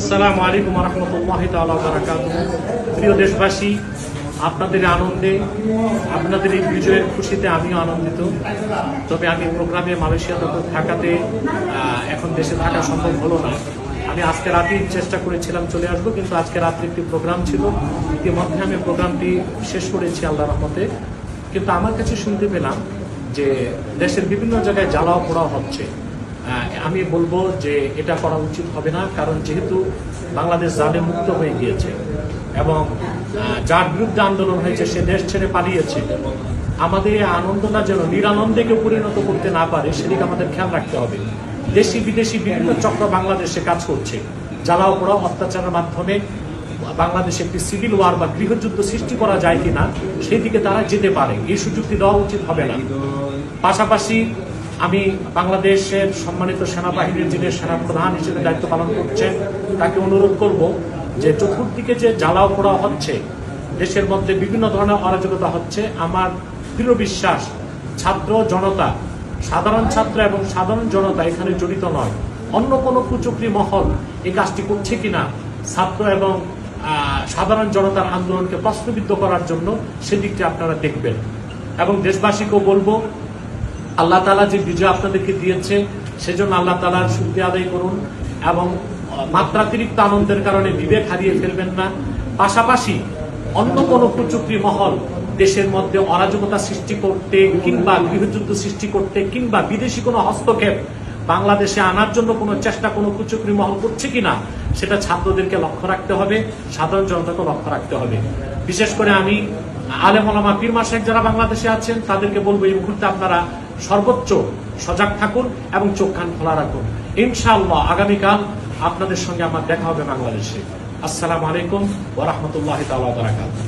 আসসালামু আলাইকুম ওয়া রাহমাতুল্লাহি তাআলা ওয়া বারাকাতুহু। প্রিয় দেশবাসী, আপনাদের আনন্দে, আপনাদের এই বিজয়ের খুশিতে আমিও আনন্দিত। তবে আমি প্রোগ্রামে মালয়েশিয়াতে থাকাতে এখন দেশে থাকা সম্ভব হলো না। আমি আজকে রাতেই চেষ্টা করেছিলাম চলে আসবো, কিন্তু আজকে রাত্রে একটি প্রোগ্রাম ছিল। ইতিমধ্যে আমি প্রোগ্রামটি শেষ করেছি আল্লাহর রহমতে। কিন্তু আমার কাছে শুনতে পেলাম যে দেশের বিভিন্ন জায়গায় জ্বালাও পোড়াও হচ্ছে। আমি বলবো যে এটা করা উচিত হবে না, কারণ যেহেতু বাংলাদেশ জালে মুক্ত হয়ে গিয়েছে এবং যার বিরুদ্ধে আন্দোলন হয়েছে সে দেশ ছেড়ে পালিয়েছে, আমাদের এই আনন্দটা যেন নিরানন্দে কেউ পরিণত করতে না পারে সেদিকে আমাদের খেয়াল রাখতে হবে। দেশি বিদেশি বিভিন্ন চক্র বাংলাদেশে কাজ করছে, জ্বালাও পোড়াও অত্যাচারের মাধ্যমে বাংলাদেশে একটি সিভিল ওয়ার বা গৃহযুদ্ধ সৃষ্টি করা যায় কিনা সেই দিকে তারা যেতে পারে, এই সুযোগটি দেওয়া উচিত হবে না। পাশাপাশি আমি বাংলাদেশের সম্মানিত সেনাবাহিনীর যিনি সেনাপ্রধান হিসেবে দায়িত্ব পালন করছেন তাকে অনুরোধ করব যে চতুর্দিকে যে জ্বালাও পোড়াও হচ্ছে, দেশের মধ্যে বিভিন্ন ধরনের অরাজকতা হচ্ছে, আমার দৃঢ় বিশ্বাস ছাত্র জনতা, সাধারণ ছাত্র এবং সাধারণ জনতা এখানে জড়িত নয়। অন্য কোনো কুচক্রী মহল এই কাজটি করছে কিনা ছাত্র এবং সাধারণ জনতার আন্দোলনকে প্রশ্নবিদ্ধ করার জন্য সেদিকটি আপনারা দেখবেন। এবং দেশবাসীকেও বলবো, আল্লাহ তাআলা যে বিজয় আপনাদেরকে দিয়েছে সেজন্য আল্লাহ তাআলার শুকরিয়া আদায় করুন এবং মাত্রাতিরিক্ত আনন্দের কারণে বিবেক হারিয়ে ফেলবেন না। পাশাপাশি অন্য কোনো কুচক্রী মহল দেশের মধ্যে অরাজকতা সৃষ্টি করতে কিংবা গৃহযুদ্ধ সৃষ্টি করতে কিংবা বিদেশি কোনো হস্তক্ষেপ বাংলাদেশে আনার জন্য কোনো চেষ্টা কোনো কুচক্রী মহল করছে কিনা সেটা ছাত্রদেরকে লক্ষ্য রাখতে হবে, সাধারণ জনতাকে লক্ষ্য রাখতে হবে। বিশেষ করে আমি আলেম ওলামা পীর মাশায়েখ যারা বাংলাদেশে আছেন তাদেরকে বলবো এই মুহূর্তে আপনারা সর্বোচ্চ সজাগ থাকুন এবং চোখ কান খোলা রাখুন। ইনশাআল্লাহ আগামীকাল আপনাদের সঙ্গে আমার দেখা হবে বাংলাদেশে। আসসালামু আলাইকুম ওয়া রাহমাতুল্লাহি তাআলা ওয়া বারাকাতুহু।